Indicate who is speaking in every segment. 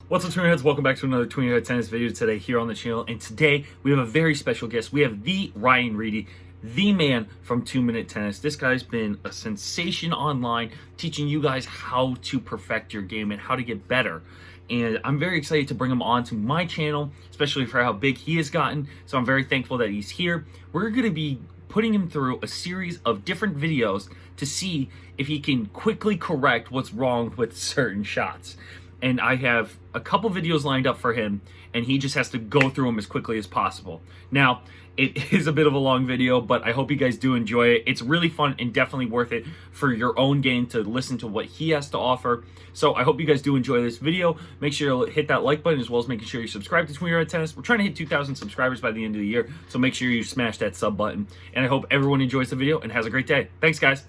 Speaker 1: What's up, Tweener heads? Welcome back to another Tweener Head Tennis video today here on the channel. And today we have a very special guest. We have the Ryan Reidy, the man from 2-Minute Tennis. This guy's been a sensation online, teaching you guys how to perfect your game and how to get better. And I'm very excited to bring him on to my channel, especially for how big he has gotten. So I'm very thankful that he's here. We're going to be putting him through a series of different videos to see if he can quickly correct what's wrong with certain shots. And I have a couple videos lined up for him, and he just has to go through them as quickly as possible. Now, it is a bit of a long video, but I hope you guys do enjoy it. It's really fun and definitely worth it for your own game to listen to what he has to offer. So I hope you guys do enjoy this video. Make sure to hit that like button, as well as making sure you subscribe to Tweener Tennis. We're trying to hit 2,000 subscribers by the end of the year, so make sure you smash that sub button. And I hope everyone enjoys the video and has a great day. Thanks, guys.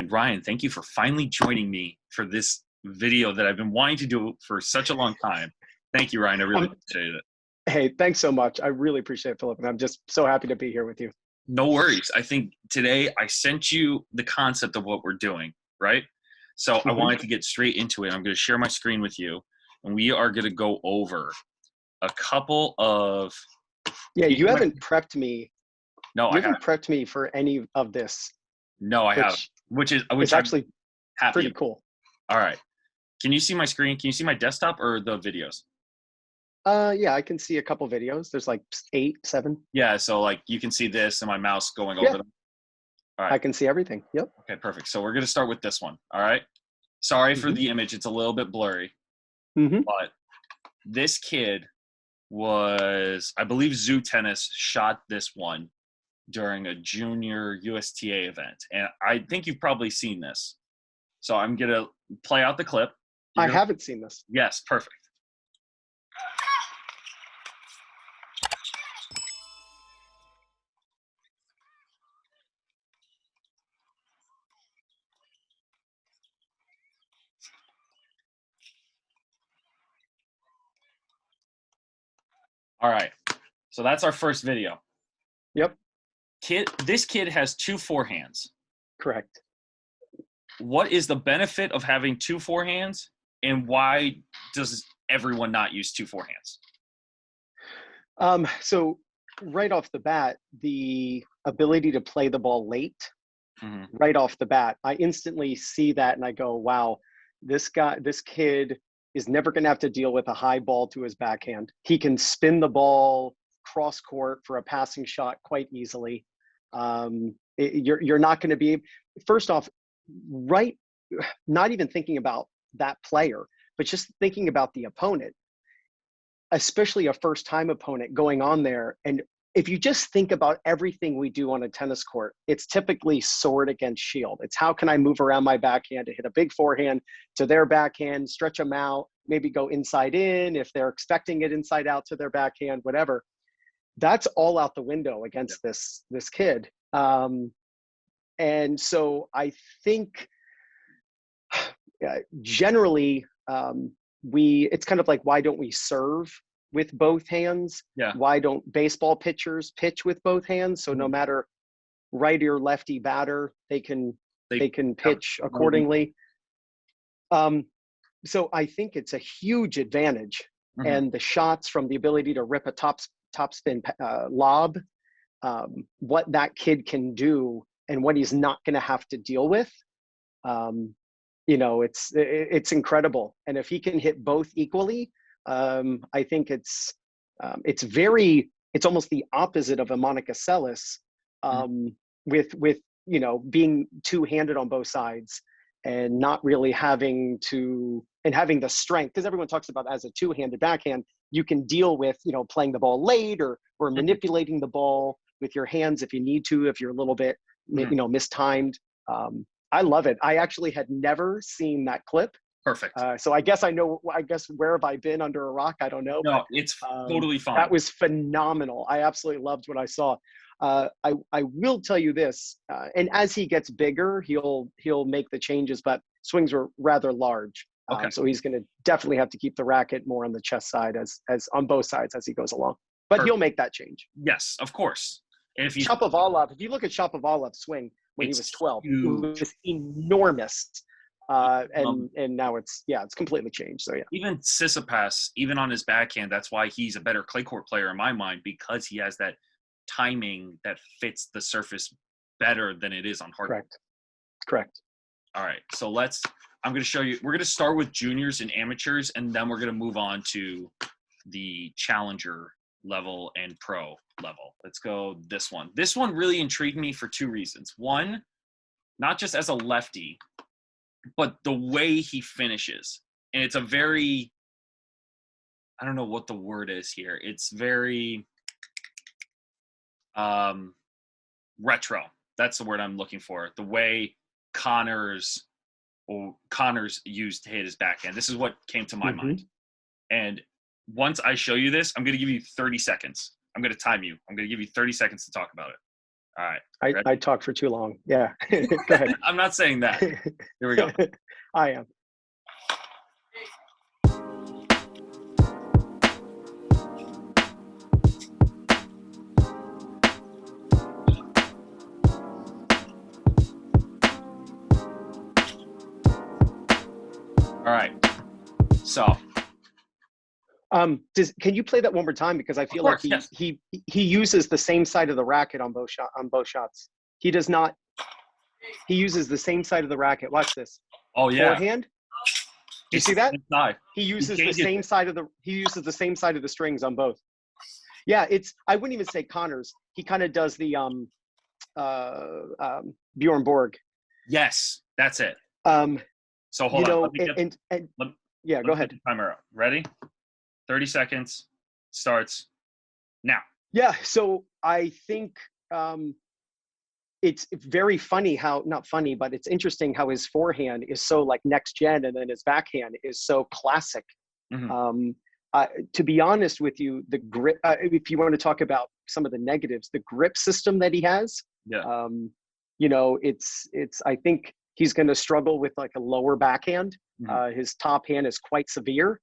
Speaker 1: Ryan, thank you for finally joining me for this video that I've been wanting to do for such a long time. Thank you, Ryan. I really appreciate it.
Speaker 2: Hey, thanks so much. I really appreciate it, Philip, and I'm just so happy to be here with you.
Speaker 1: No worries. I think today I sent you the concept of what we're doing, right? So I wanted to get straight into it. I'm going to share my screen with you, and we are going to go over a couple of...
Speaker 2: Yeah, you haven't prepped me.
Speaker 1: No,
Speaker 2: you haven't prepped me for any of this.
Speaker 1: No, I haven't. Which
Speaker 2: actually pretty cool.
Speaker 1: All right. Can you see my screen? Can you see my desktop or the videos?
Speaker 2: Yeah, I can see a couple videos. There's like 8, 7.
Speaker 1: Yeah, so like you can see this and my mouse going over them. All right.
Speaker 2: I can see everything. Yep.
Speaker 1: Okay, perfect. So we're going to start with this one. All right. Sorry for the image. It's a little bit blurry. But this kid was, I believe Zoo Tennis shot this one during a junior USTA event. And I think you've probably seen this. So I'm going to play out the clip.
Speaker 2: I haven't seen this.
Speaker 1: Yes, perfect. All right. So that's our first video.
Speaker 2: Yep.
Speaker 1: This kid has 2 forehands.
Speaker 2: Correct.
Speaker 1: What is the benefit of having 2 forehands, and why does everyone not use 2 forehands?
Speaker 2: So right off the bat, the ability to play the ball late, right off the bat, I instantly see that and I go, wow, this kid is never going to have to deal with a high ball to his backhand. He can spin the ball cross court for a passing shot quite easily. You're not going to be, first off, right, not even thinking about that player, but just thinking about the opponent, especially a first-time opponent going on there. And if you just think about everything we do on a tennis court, it's typically sword against shield. It's how can I move around my backhand to hit a big forehand to their backhand, stretch them out, maybe go inside in if they're expecting it inside out to their backhand, whatever. That's all out the window against this kid. And so I think generally it's kind of like, why don't we serve with both hands?
Speaker 1: Yeah.
Speaker 2: Why don't baseball pitchers pitch with both hands? So no matter righty or lefty batter, they can pitch accordingly. So I think it's a huge advantage. And the shots from the ability to rip a topspin lob, what that kid can do and what he's not going to have to deal with, you know, it's incredible. And if he can hit both equally, I think it's almost the opposite of a Monica Seles, with you know, being two-handed on both sides and not really having the strength, because everyone talks about as a two-handed backhand, you can deal with, you know, playing the ball late or manipulating the ball with your hands if you need to, if you're a little bit, you know, mistimed. I love it. I actually had never seen that clip.
Speaker 1: Perfect.
Speaker 2: So I guess where have I been under a rock? I don't know.
Speaker 1: No, it's totally fine.
Speaker 2: That was phenomenal. I absolutely loved what I saw. I will tell you this, and as he gets bigger, he'll make the changes, but swings were rather large. So he's going to definitely have to keep the racket more on the chest side as on both sides as he goes along. But he'll make that change.
Speaker 1: Yes, of course. And if
Speaker 2: Shapovalov, if you look at Shapovalov's swing when he was 12, it was just enormous. And now it's completely changed. So yeah.
Speaker 1: Even Tsitsipas, even on his backhand, that's why he's a better clay court player in my mind, because he has that timing that fits the surface better than it is on hard.
Speaker 2: Correct.
Speaker 1: All right, so I'm going to show you. We're going to start with juniors and amateurs, and then we're going to move on to the challenger level and pro level. Let's go this one. This one really intrigued me for two reasons. One, not just as a lefty, but the way he finishes. And it's a very, I don't know what the word is here. It's very retro. That's the word I'm looking for. The way Connors used to hit his backhand. This is what came to my mind. And once I show you this, I'm going to give you 30 seconds. I'm going to time you. I'm going to give you 30 seconds to talk about it. All right.
Speaker 2: I talk for too long. Yeah. Go ahead.
Speaker 1: I'm not saying that. Here we go.
Speaker 2: I am.
Speaker 1: All right. So.
Speaker 2: Can you play that one more time, because I feel like he uses the same side of the racket on both shots. He does not. He uses the same side of the racket. Watch this.
Speaker 1: Oh yeah.
Speaker 2: Forehand. Do you see that?
Speaker 1: Side.
Speaker 2: He uses the same side of the. He uses the same side of the strings on both. Yeah, I wouldn't even say Connors. He kind of does the Bjorn Borg.
Speaker 1: Yes, that's it. So hold on.
Speaker 2: Go ahead.
Speaker 1: Timer up. Ready? 30 seconds. Starts now.
Speaker 2: Yeah. So I think it's very funny not funny, but it's interesting how his forehand is so like next gen, and then his backhand is so classic. To be honest with you, the grip, if you want to talk about some of the negatives, the grip system that he has, I think he's going to struggle with like a lower backhand. His top hand is quite severe.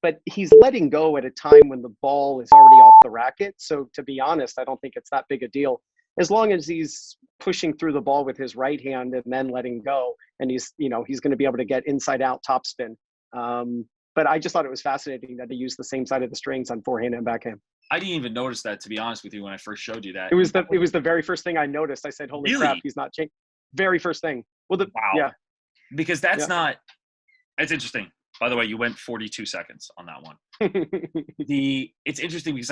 Speaker 2: But he's letting go at a time when the ball is already off the racket. So to be honest, I don't think it's that big a deal. As long as he's pushing through the ball with his right hand and then letting go, and he's going to be able to get inside out topspin. But I just thought it was fascinating that he used the same side of the strings on forehand and backhand.
Speaker 1: I didn't even notice that, to be honest with you, when I first showed you that.
Speaker 2: It was the very first thing I noticed. I said, "Holy crap, he's not changing." Very first thing. Well,
Speaker 1: wow.
Speaker 2: Yeah.
Speaker 1: Because that's it's interesting. By the way, you went 42 seconds on that one. It's interesting because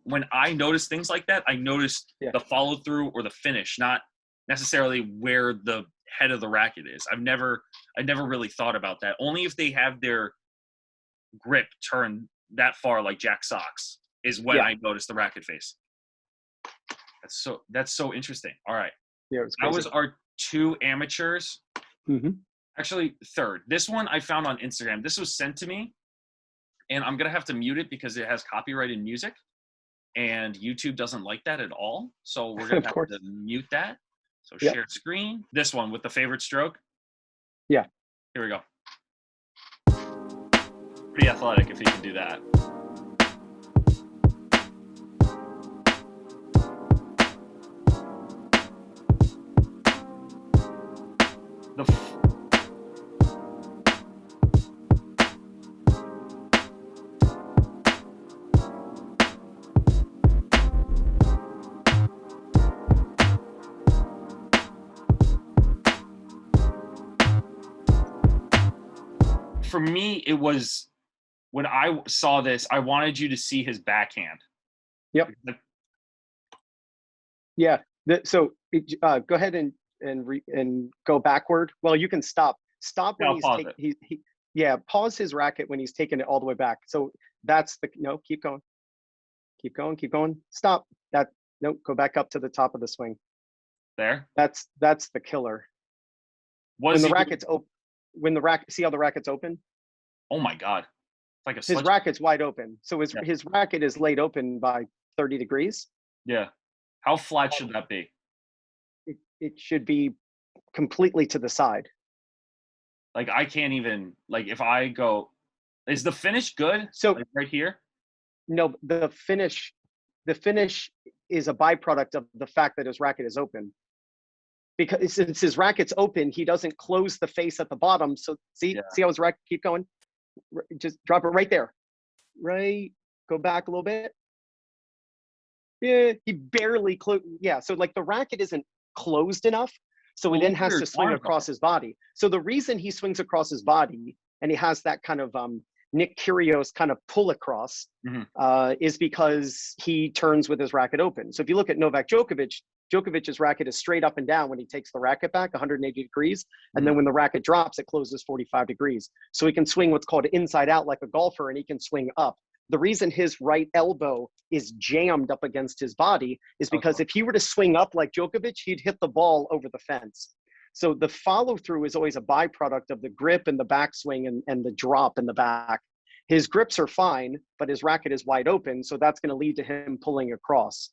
Speaker 1: when I notice things like that, I notice the follow through or the finish, not necessarily where the head of the racket is. I never really thought about that. Only if they have their grip turned that far, like Jack Sox, is when I notice the racket face. That's so interesting. All right.
Speaker 2: Yeah,
Speaker 1: that was our two amateurs. Actually, third. This one I found on Instagram. This was sent to me, and I'm going to have to mute it because it has copyrighted music, and YouTube doesn't like that at all. So we're going to have to mute that. So share screen. This one with the favorite stroke.
Speaker 2: Yeah.
Speaker 1: Here we go. Pretty athletic if he can do that. For me, it was when I saw this, I wanted you to see his backhand.
Speaker 2: Yep. Yeah. So go ahead and go backward. Well, you can stop. Stop when pause his racket when he's taking it all the way back. So that's keep going. Keep going. Stop. Go back up to the top of the swing.
Speaker 1: There.
Speaker 2: That's the killer. When the racket's open. See how the racket's open?
Speaker 1: Oh my God. It's like
Speaker 2: his racket's wide open. So his racket is laid open by 30 degrees.
Speaker 1: Yeah. How flat should that be?
Speaker 2: It should be completely to the side.
Speaker 1: Like I can't even, like if I go, is the finish good?
Speaker 2: So
Speaker 1: like right here?
Speaker 2: No, the finish is a byproduct of the fact that his racket is open. because since his racket's open, he doesn't close the face at the bottom. So see how his racket, keep going. Just drop it right there. Right. Go back a little bit. Yeah, he barely closed. Yeah, so like the racket isn't closed enough. So he then has to swing across his body. So the reason he swings across his body and he has that kind of Nick Kyrgios kind of pull across is because he turns with his racket open. So if you look at Novak Djokovic, Djokovic's racket is straight up and down when he takes the racket back 180 degrees. And then when the racket drops, it closes 45 degrees. So he can swing what's called inside out like a golfer, and he can swing up. The reason his right elbow is jammed up against his body is because if he were to swing up like Djokovic, he'd hit the ball over the fence. So the follow through is always a byproduct of the grip and the backswing and the drop in the back. His grips are fine, but his racket is wide open. So that's going to lead to him pulling across.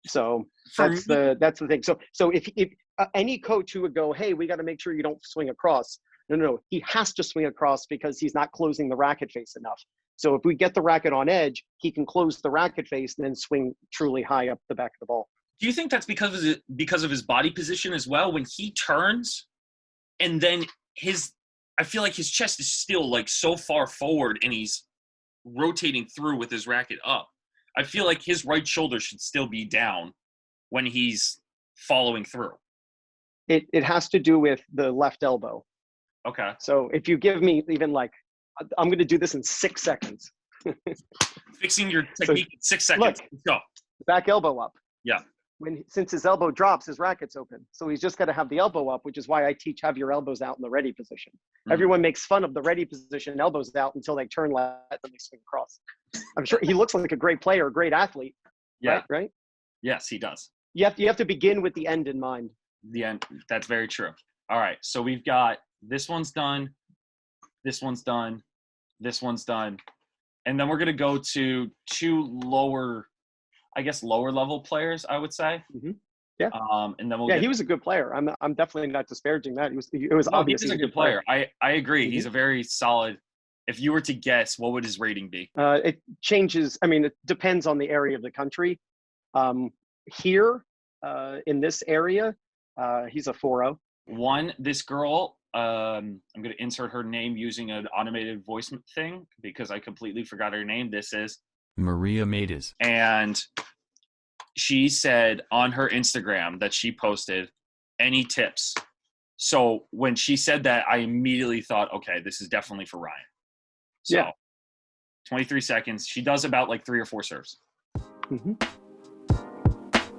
Speaker 2: So that's the thing. So if any coach who would go, hey, we got to make sure you don't swing across. No, he has to swing across because he's not closing the racket face enough. So if we get the racket on edge, he can close the racket face and then swing truly high up the back of the ball.
Speaker 1: Do you think that's because of his body position as well? When he turns and then I feel like his chest is still like so far forward and he's rotating through with his racket up. I feel like his right shoulder should still be down when he's following through.
Speaker 2: It has to do with the left elbow.
Speaker 1: Okay.
Speaker 2: So if you give me even like, I'm going to do this in 6 seconds.
Speaker 1: Fixing your technique in 6 seconds.
Speaker 2: Look,
Speaker 1: let's go.
Speaker 2: Back elbow up.
Speaker 1: Yeah.
Speaker 2: Since his elbow drops, his racket's open. So he's just got to have the elbow up, which is why I teach have your elbows out in the ready position. Everyone makes fun of the ready position, elbows out until they turn left and they swing across. I'm sure he looks like a great player, a great athlete.
Speaker 1: Yeah.
Speaker 2: Right?
Speaker 1: Yes, he does.
Speaker 2: You have to begin with the end in mind.
Speaker 1: The end. That's very true. All right. So we've got this one's done. This one's done. This one's done. And then we're going to go to two lower level players, I would say.
Speaker 2: Yeah.
Speaker 1: And then
Speaker 2: he was a good player. I'm definitely not disparaging that. It was obvious.
Speaker 1: He's a good player. I agree. He's a very solid. If you were to guess, what would his rating be?
Speaker 2: It changes. I mean, it depends on the area of the country. Here, in this area, he's a 4.0.
Speaker 1: This girl, I'm going to insert her name using an automated voice thing because I completely forgot her name. This is
Speaker 3: Maria Maitis.
Speaker 1: And she said on her Instagram that she posted any tips. So when she said that, I immediately thought, okay, this is definitely for Ryan. So 23 seconds. She does about like 3 or 4 serves. You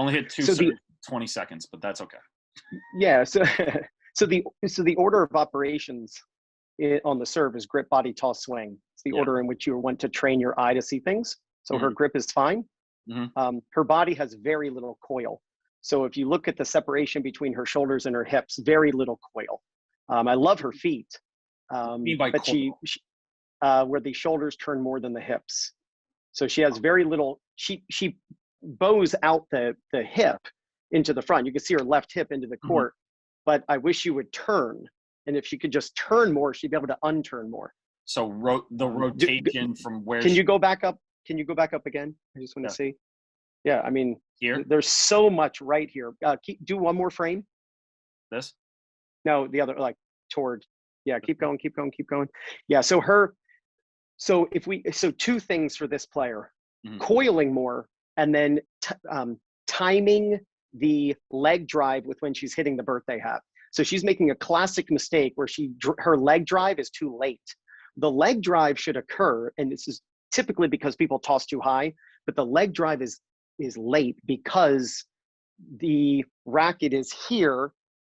Speaker 1: only hit 2 serves, 20 seconds, but that's okay.
Speaker 2: Yeah. So the order of operations on the serve is grip, body, toss, swing. It's the order in which you want to train your eye to see things. So her grip is fine. Her body has very little coil. So if you look at the separation between her shoulders and her hips, very little coil. I love her feet, but she where the shoulders turn more than the hips. So she has very little. She bows out the hip into the front. You can see her left hip into the court, but I wish you would turn. And if she could just turn more, she'd be able to unturn more.
Speaker 1: So the rotation from where?
Speaker 2: Can you go back up? Can you go back up again? I just want to see. Yeah, I mean,
Speaker 1: here.
Speaker 2: There's so much right here. Do one more frame.
Speaker 1: This?
Speaker 2: No, the other, like toward. Yeah, keep going, keep going, keep going. Yeah. So two things for this player: coiling more, and then timing the leg drive with when she's hitting the birthday hat. So she's making a classic mistake where her leg drive is too late. The leg drive should occur, and this is typically because people toss too high, but the leg drive is late because the racket is here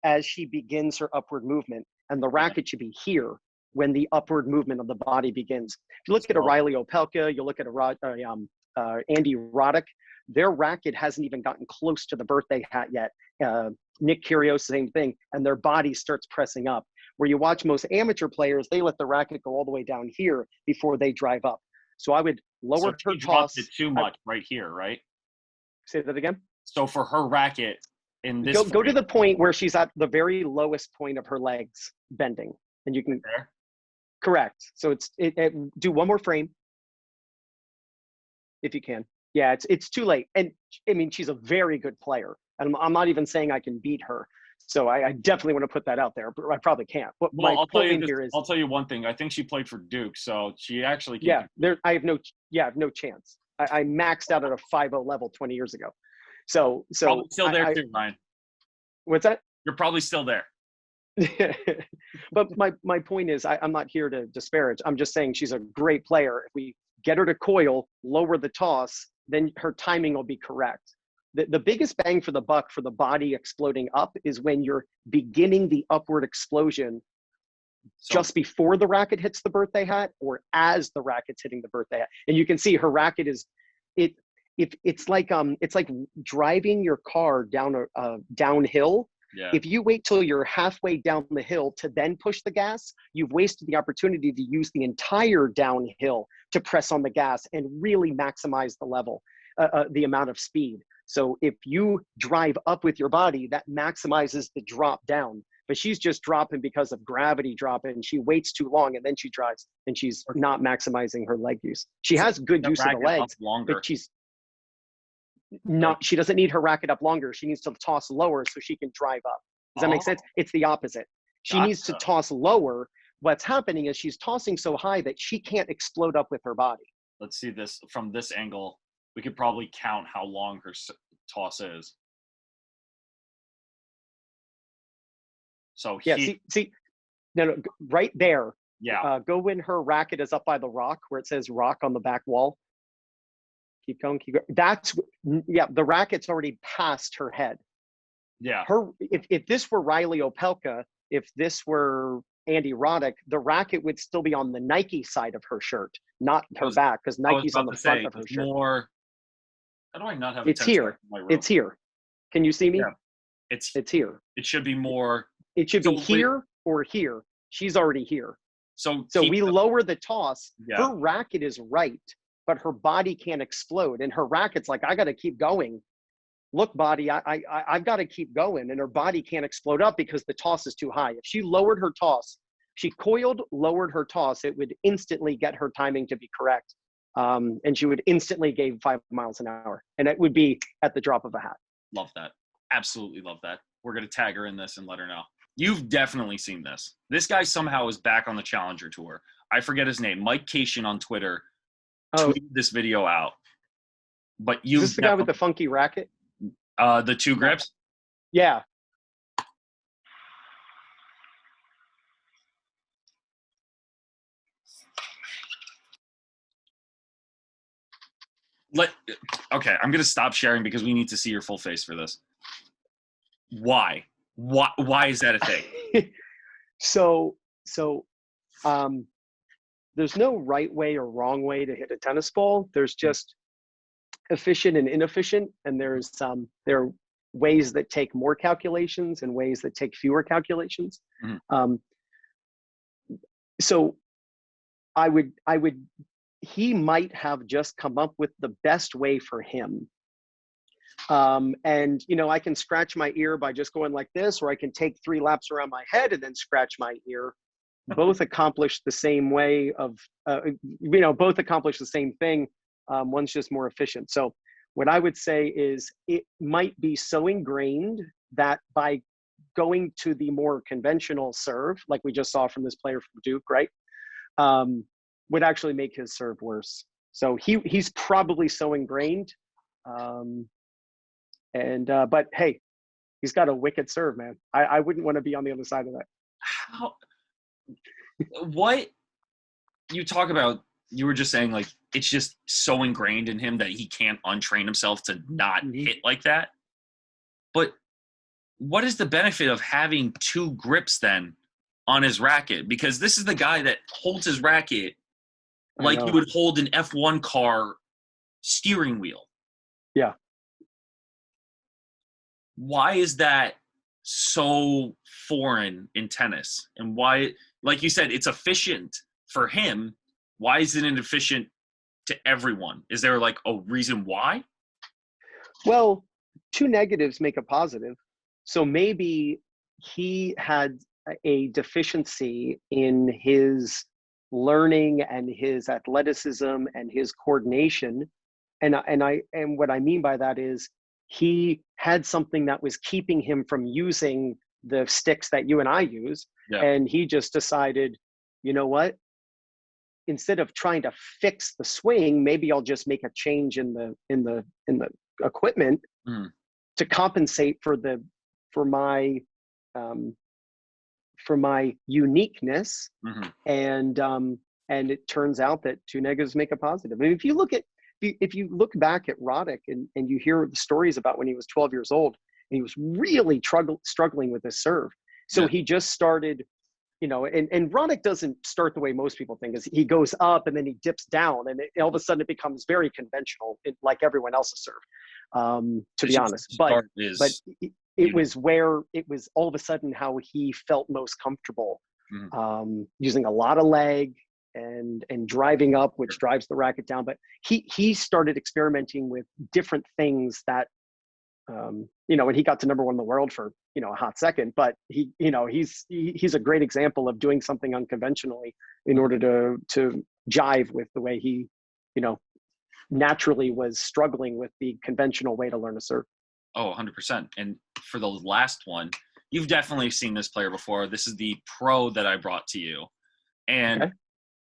Speaker 2: as she begins her upward movement, and the racket should be here when the upward movement of the body begins. If you look at a Riley Opelka, you look at Andy Roddick, their racket hasn't even gotten close to the birthday hat yet. Nick Kyrgios, same thing, and their body starts pressing up. Where you watch most amateur players, they let the racket go all the way down here before they drive up. So I would lower
Speaker 1: So
Speaker 2: her
Speaker 1: she dropped
Speaker 2: toss.
Speaker 1: it too much right here, right?
Speaker 2: Say that again.
Speaker 1: So for her racket in this
Speaker 2: Go to
Speaker 1: frame,
Speaker 2: the point where she's at the very lowest point of her legs bending, and you can
Speaker 1: there.
Speaker 2: correct. So do one more frame if you can. Yeah, it's too late. And I mean, she's a very good player, and I'm not even saying I can beat her. So I definitely want to put that out there, but I probably can't. But
Speaker 1: Well,
Speaker 2: my
Speaker 1: I'll tell you
Speaker 2: point
Speaker 1: this.
Speaker 2: here is,
Speaker 1: I'll tell you one thing. I think she played for Duke, so she actually can.
Speaker 2: yeah, I have no chance. I maxed out at a 5.0 level 20 years ago. So
Speaker 1: Probably still there too, Ryan.
Speaker 2: What's that?
Speaker 1: You're probably still there.
Speaker 2: But my point is, I'm not here to disparage. I'm just saying she's a great player. If we get her to coil, lower the toss, then her timing will be correct. The biggest bang for the buck for the body exploding up is when you're beginning the upward explosion just before the racket hits the birthday hat or as the racket's hitting the birthday hat. And you can see her racket is, it's like driving your car down a downhill.
Speaker 1: Yeah.
Speaker 2: If you wait till you're halfway down the hill to then push the gas, you've wasted the opportunity to use the entire downhill to press on the gas and really maximize the level, the amount of speed. So if you drive up with your body, that maximizes the drop down. But she's just dropping because of gravity dropping. And she waits too long and then she drives, and she's not maximizing her leg use. She has good use of the legs, but she's not. She doesn't need her racket up longer. She needs to toss lower so she can drive up. Does that make sense? It's the opposite. She needs to toss lower. What's happening is she's tossing so high that she can't explode up with her body.
Speaker 1: Let's see this from this angle. We could probably count how long her toss is. So
Speaker 2: yeah, see, no, right there.
Speaker 1: Yeah.
Speaker 2: Go when her racket is up by the rock where it says rock on the back wall. Keep going, keep going. The racket's already past her head.
Speaker 1: Yeah.
Speaker 2: If this were Riley Opelka, if this were Andy Roddick, the racket would still be on the Nike side of her shirt, not her back, because Nike's on the front of her shirt.
Speaker 1: How do I not have
Speaker 2: it's here? It's here. Can you see me?
Speaker 1: Yeah.
Speaker 2: It's here.
Speaker 1: It should be more.
Speaker 2: It should be here or here. She's already here.
Speaker 1: So
Speaker 2: we lower the toss.
Speaker 1: Yeah.
Speaker 2: Her racket is right, but her body can't explode. And her racket's like, I got to keep going. Look, body, I've got to keep going. And her body can't explode up because the toss is too high. If she lowered her toss, she coiled, lowered her toss, it would instantly get her timing to be correct. And she would instantly gain 5 miles an hour. And it would be at the drop of a hat.
Speaker 1: Love that. Absolutely love that. We're going to tag her in this and let her know. You've definitely seen this. This guy somehow is back on the Challenger Tour. I forget his name. Mike Cation on Twitter tweeted this video out. But you.
Speaker 2: Is this the guy with the funky racket?
Speaker 1: The two grips?
Speaker 2: Yeah.
Speaker 1: Okay, I'm going to stop sharing because we need to see your full face for this. Why is that a thing?
Speaker 2: So there's no right way or wrong way to hit a tennis ball. There's just efficient and inefficient, and there are ways that take more calculations and ways that take fewer calculations. Mm-hmm. So he might have just come up with the best way for him. And, I can scratch my ear by just going like this, or I can take 3 laps around my head and then scratch my ear. Both accomplish the same way of, both accomplish the same thing. One's just more efficient. So what I would say is it might be so ingrained that by going to the more conventional serve, like we just saw from this player from Duke, right, would actually make his serve worse. So he's probably so ingrained. But hey, he's got a wicked serve, man. I wouldn't want to be on the other side of that.
Speaker 1: What you talk about, you were just saying, like, it's just so ingrained in him that he can't untrain himself to not hit like that. But what is the benefit of having 2 grips then on his racket? Because this is the guy that holds his racket like you would hold an F1 car steering wheel.
Speaker 2: Yeah.
Speaker 1: Why is that so foreign in tennis? And why, like you said, it's efficient for him. Why is it inefficient to everyone? Is there like a reason why?
Speaker 2: Well, two negatives make a positive. So maybe he had a deficiency in his learning and his athleticism and his coordination. And what I mean by that is he had something that was keeping him from using the sticks that you and I use.
Speaker 1: Yeah.
Speaker 2: And he just decided, you know what? Instead of trying to fix the swing, maybe I'll just make a change in the equipment to compensate for my uniqueness. And it turns out that two negatives make a positive. And if you look back at Roddick and you hear the stories about when he was 12 years old and he was really struggling with his serve, so he just started, and Roddick doesn't start the way most people think, is he goes up and then he dips down, and all of a sudden it becomes very conventional, like everyone else's serve, to be honest. But it was all of a sudden how he felt most comfortable, using a lot of leg and driving up, which drives the racket down. But he started experimenting with different things that, and he got to number one in the world for a hot second. But he's a great example of doing something unconventionally in order to jive with the way he naturally was struggling with the conventional way to learn a serve.
Speaker 1: Oh, 100%. And for the last one, you've definitely seen this player before. This is the pro that I brought to you. And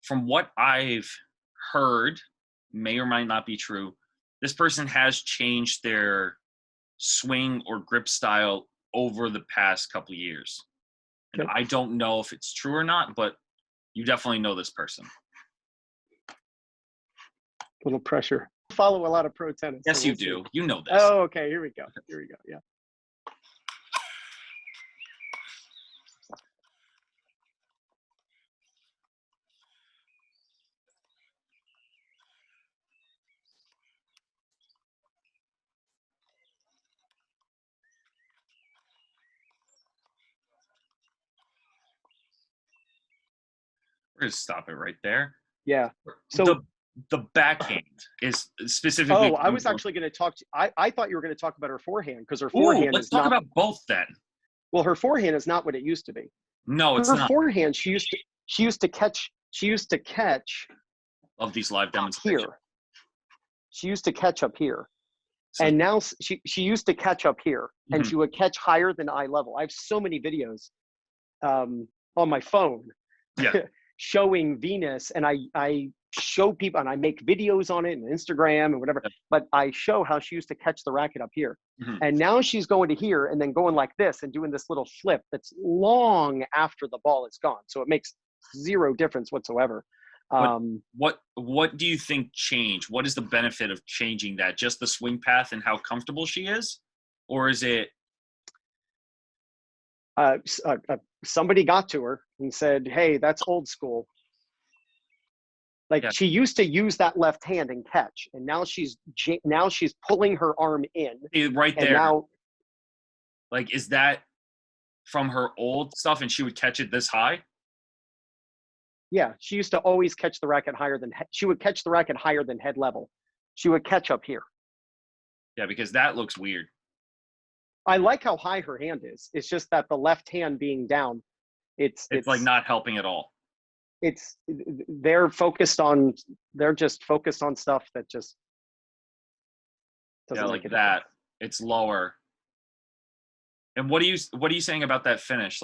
Speaker 1: from what I've heard, may or might not be true, this person has changed their swing or grip style over the past couple of years. And I don't know if it's true or not, but you definitely know this person.
Speaker 2: Little pressure. Follow a lot of pro tennis.
Speaker 1: Yes, so you do. You know this.
Speaker 2: Oh, okay. Here we go. Yeah.
Speaker 1: We're going to stop it right there.
Speaker 2: Yeah. So
Speaker 1: the backhand is specifically.
Speaker 2: Oh, I was actually going to talk to. I thought you were going to talk about her forehand, because her forehand
Speaker 1: let's
Speaker 2: is
Speaker 1: talk
Speaker 2: not
Speaker 1: about both then.
Speaker 2: Well, her forehand is not what it used to be.
Speaker 1: No, it's
Speaker 2: her
Speaker 1: not.
Speaker 2: Her forehand, she used to catch.
Speaker 1: Love these live demonstrations.
Speaker 2: Here. She used to catch up here, and now she used to catch up here, and she would catch higher than eye level. I have so many videos on my phone.
Speaker 1: Yeah.
Speaker 2: Showing Venus, and I show people, and I make videos on it and Instagram and whatever, but I show how she used to catch the racket up here. And now she's going to here and then going like this and doing this little flip that's long after the ball is gone. So it makes zero difference whatsoever.
Speaker 1: What do you think changed? What is the benefit of changing that? Just the swing path and how comfortable she is? Or is it?
Speaker 2: Somebody got to her and said, "Hey, that's old school." She used to use that left hand and catch, and now she's pulling her arm in
Speaker 1: right there.
Speaker 2: And now,
Speaker 1: is that from her old stuff, and she would catch it this high?
Speaker 2: Yeah, she used to always catch the racket higher than head level. She would catch up here.
Speaker 1: Yeah, because that looks weird.
Speaker 2: I like how high her hand is. It's just that the left hand being down, it's
Speaker 1: like not helping at all.
Speaker 2: They're just focused on stuff that just doesn't make it
Speaker 1: that. It's lower. And what are you saying about that finish?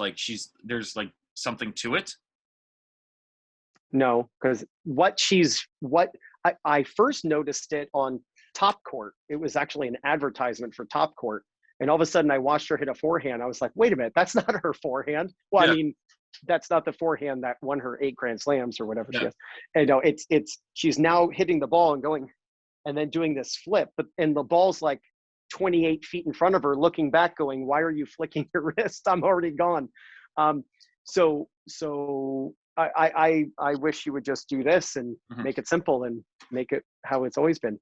Speaker 1: There's something to it?
Speaker 2: No, because I first noticed it on TOPCOURT. It was actually an advertisement for TOPCOURT. And all of a sudden I watched her hit a forehand. I was like, wait a minute, that's not her forehand. Well, yeah. I mean, that's not the forehand that won her 8 Grand Slams or whatever she has. And no, she's now hitting the ball and going, and then doing this flip, and the ball's 28 feet in front of her, looking back going, why are you flicking your wrist? I'm already gone. So I wish you would just do this and make it simple and make it how it's always been.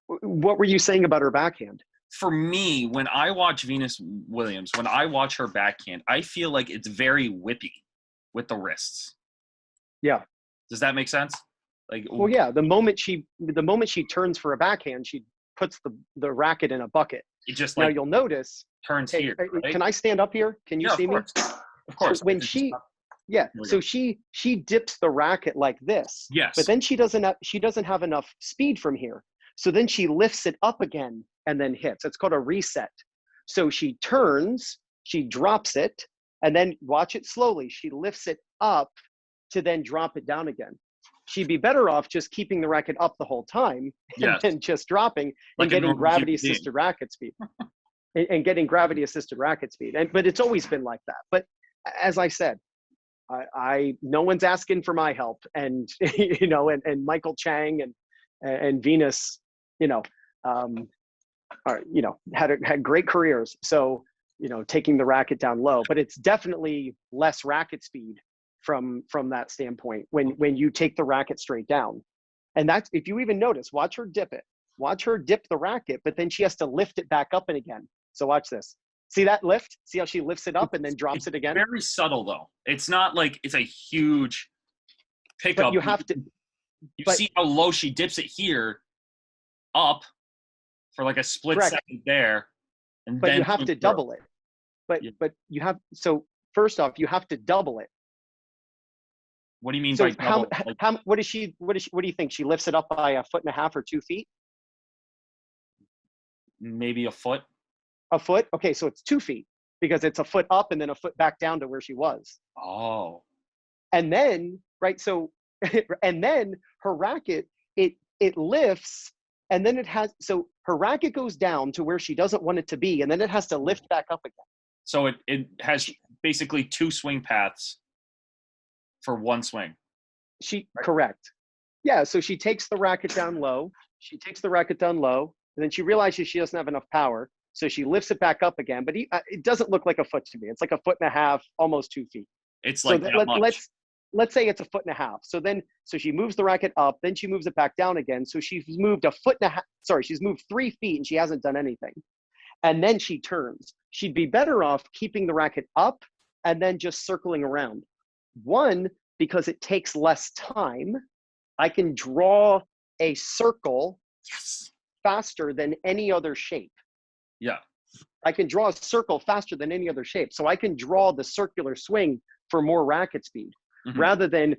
Speaker 2: What were you saying about her backhand?
Speaker 1: For me, when I watch Venus Williams, when I watch her backhand, I feel like it's very whippy with the wrists.
Speaker 2: Yeah.
Speaker 1: Does that make sense? Like,
Speaker 2: Well, yeah, the moment she turns for a backhand, she puts the racket in a bucket.
Speaker 1: it just
Speaker 2: Now
Speaker 1: like
Speaker 2: you'll notice.
Speaker 1: turns
Speaker 2: Hey,
Speaker 1: here, right?
Speaker 2: can I stand up here? Can you
Speaker 1: Yeah,
Speaker 2: see me?
Speaker 1: of
Speaker 2: So
Speaker 1: course.
Speaker 2: when yeah,
Speaker 1: There we
Speaker 2: so
Speaker 1: go.
Speaker 2: she dips the racket like this, but
Speaker 1: Yes.
Speaker 2: then she doesn't have enough speed from here. So then she lifts it up again and then hits. It's called a reset. So she turns, she drops it, and then watch it slowly. She lifts it up to then drop it down again. She'd be better off just keeping the racket up the whole time and
Speaker 1: Yes.
Speaker 2: then just dropping
Speaker 1: Like
Speaker 2: and
Speaker 1: a
Speaker 2: getting
Speaker 1: normal
Speaker 2: gravity
Speaker 1: human being.
Speaker 2: assisted racket speed. And getting gravity assisted racket speed. But it's always been like that. But as I said, I no one's asking for my help, and you know, and Michael Chang and Venus, you know, are, you know, had great careers. So, you know, taking the racket down low, but it's definitely less racket speed from that standpoint when you take the racket straight down. And that's, if you even notice, watch her dip it. Watch her dip the racket, but then she has to lift it back up and again. So watch this. See that lift? See how she lifts it up and then drops it again?
Speaker 1: Very subtle though. It's not like it's a huge pickup.
Speaker 2: But you have to.
Speaker 1: You see how low she dips it here, up for like a split
Speaker 2: Correct.
Speaker 1: second there, and
Speaker 2: but
Speaker 1: then
Speaker 2: you have to double it. But you have, so first off, you have to double it.
Speaker 1: What do you mean
Speaker 2: So
Speaker 1: by double?
Speaker 2: what do you think? She lifts it up by 1.5 feet or 2 feet?
Speaker 1: Maybe a foot.
Speaker 2: A foot? Okay, so it's 2 feet because it's a foot up and then a foot back down to where she was.
Speaker 1: Oh.
Speaker 2: And then, right, so, and then her racket, it lifts, and then it has, so her racket goes down to where she doesn't want it to be, and then it has to lift back up again.
Speaker 1: So it has basically 2 swing paths for one swing.
Speaker 2: Correct. Yeah, so she takes the racket down low, and then she realizes she doesn't have enough power, so she lifts it back up again, but it doesn't look like a foot to me. It's like 1.5 feet, almost 2 feet.
Speaker 1: It's like that much.
Speaker 2: Let's say it's 1.5 feet. So she moves the racket up, then she moves it back down again. So she's moved 1.5 feet. Sorry, she's moved 3 feet and she hasn't done anything. And then she turns. She'd be better off keeping the racket up and then just circling around. One, because it takes less time. I can draw a circle faster than any other shape.
Speaker 1: Yeah.
Speaker 2: I can draw a circle faster than any other shape. So I can draw the circular swing for more racket speed. Rather than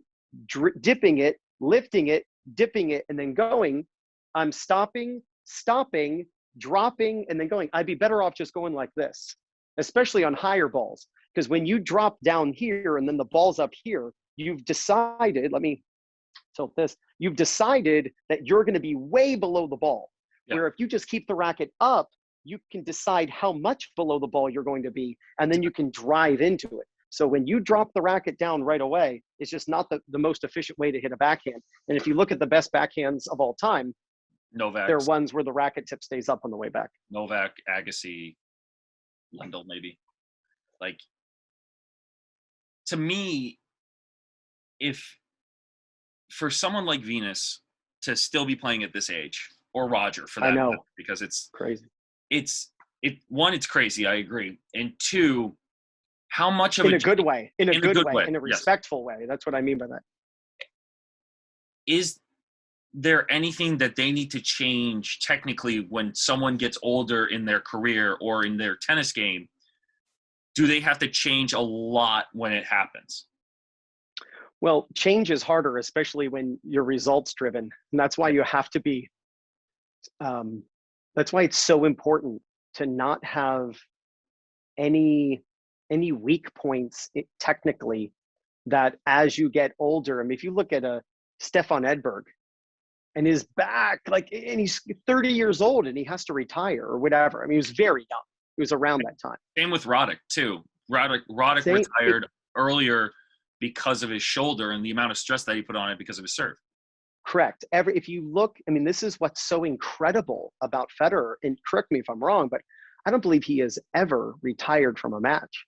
Speaker 2: dipping it, lifting it, dipping it, and then going. I'm stopping, dropping, and then going. I'd be better off just going like this, especially on higher balls. Because when you drop down here and then the ball's up here, you've decided, let me tilt this, you've decided that you're going to be way below the ball. Yeah. Where if you just keep the racket up, you can decide how much below the ball you're going to be, and then you can drive into it. So when you drop the racket down right away, it's just not the most efficient way to hit a backhand. And if you look at the best backhands of all time,
Speaker 1: Novak,
Speaker 2: there are ones where the racket tip stays up on the way back.
Speaker 1: Novak, Agassi, Lendl, maybe. Like, to me, if for someone like Venus to still be playing at this age, or Roger for that matter, because it's
Speaker 2: crazy.
Speaker 1: One, it's crazy, I agree. And two, how much of
Speaker 2: in a good way, in a good way, in a respectful way. That's what I mean by that.
Speaker 1: Is there anything that they need to change technically when someone gets older in their career or in their tennis game? Do they have to change a lot when it happens?
Speaker 2: Well, change is harder, especially when you're results driven. And that's why you have to be, that's why it's so important to not have any weak points technically, that as you get older, I mean, if you look at a Stefan Edberg and his back, like, and he's 30 years old and he has to retire or whatever. I mean, he was very young. He was around that time.
Speaker 1: Same with Roddick too. Roddick retired earlier because of his shoulder and the amount of stress that he put on it because of his serve.
Speaker 2: Correct. If you look, I mean, this is what's so incredible about Federer, and correct me if I'm wrong, but I don't believe he has ever retired from a match.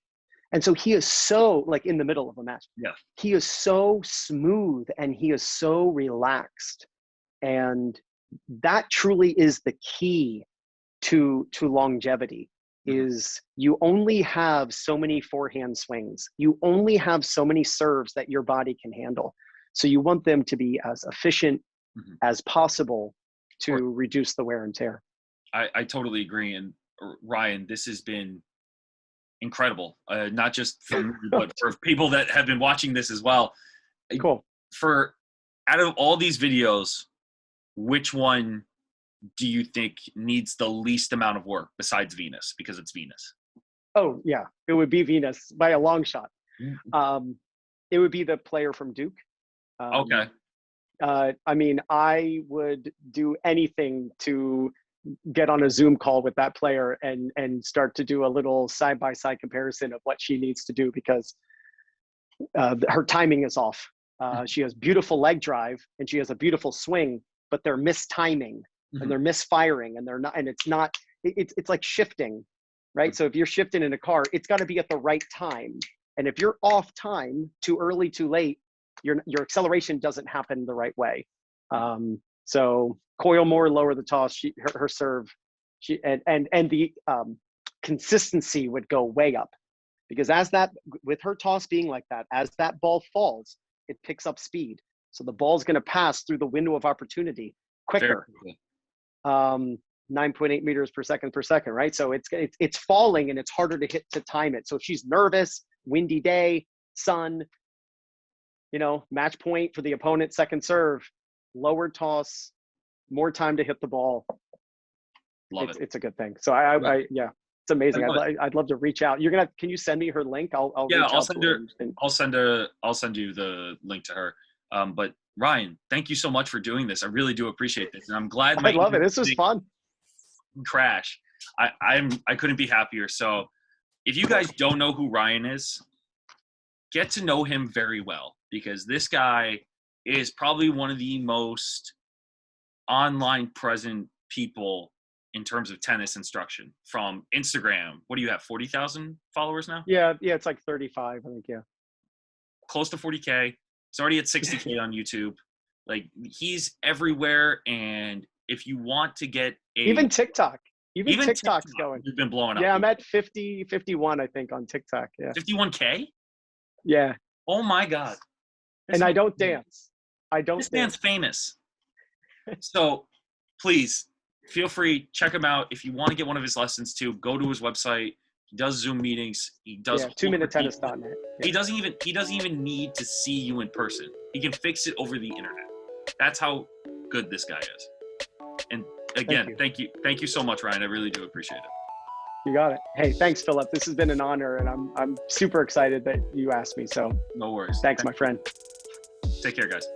Speaker 2: And so he is so, like, in the middle of a match.
Speaker 1: Yeah.
Speaker 2: He is so smooth and he is so relaxed. And that truly is the key to longevity, is you only have so many forehand swings. You only have so many serves that your body can handle. So you want them to be as efficient as possible to
Speaker 1: Or-
Speaker 2: reduce the wear and tear.
Speaker 1: I totally agree. And Ryan, this has been incredible. Not just for me, but for people that have been watching this as well.
Speaker 2: Cool.
Speaker 1: For out of all these videos, which one do you think needs the least amount of work besides Venus? Because it's Venus.
Speaker 2: Oh yeah, it would be Venus by a long shot. It would be the player from Duke.
Speaker 1: Okay.
Speaker 2: I mean, I would do anything to get on a Zoom call with that player and start to do a little side-by-side comparison of what she needs to do, because her timing is off. She has beautiful leg drive and she has a beautiful swing, but they're mistiming and they're misfiring, and they're not, and it's like shifting, right? So if you're shifting in a car, it's got to be at the right time. And if you're off time, too early, too late, your acceleration doesn't happen the right way. So coil more, lower the toss. Her serve, and the consistency would go way up, because with her toss being like that, as that ball falls, it picks up speed. So the ball's going to pass through the window of opportunity quicker. 9.8 meters per second, right? So it's falling and it's harder to hit to time it. So if she's nervous, windy day, sun, match point for the opponent, second serve, lower toss, more time to hit the ball. It's a good thing. So yeah, it's amazing. I'd love to reach out. Can you send me her link? I'll reach out
Speaker 1: send
Speaker 2: to
Speaker 1: her.
Speaker 2: and
Speaker 1: I'll send you the link to her. But Ryan, thank you so much for doing this. I really do appreciate this, and I'm glad.
Speaker 2: I love it. This was fun.
Speaker 1: Crash. I couldn't be happier. So if you guys don't know who Ryan is, get to know him very well, because this guy is probably one of the most online present people in terms of tennis instruction from Instagram. What do you have, 40,000 followers now?
Speaker 2: Yeah, it's like 35, I think, yeah.
Speaker 1: Close to 40K. He's already at 60K on YouTube. Like, he's everywhere, and if you want to get
Speaker 2: even TikTok. Even TikTok's going.
Speaker 1: You've been blowing up.
Speaker 2: Yeah, I'm at 51, I think, on TikTok. Yeah.
Speaker 1: 51K?
Speaker 2: Yeah.
Speaker 1: Oh my God.
Speaker 2: And I don't dance.
Speaker 1: This man's famous. So please feel free, check him out. If you want to get one of his lessons too, go to his website. He does Zoom meetings. He does
Speaker 2: 2minutetennis.net. Yeah.
Speaker 1: He doesn't even need to see you in person. He can fix it over the internet. That's how good this guy is. And again, thank you so much, Ryan. I really do appreciate it.
Speaker 2: You got it. Hey, thanks, Philip. This has been an honor, and I'm super excited that you asked me. So
Speaker 1: no worries.
Speaker 2: Thanks, my friend.
Speaker 1: Take care, guys.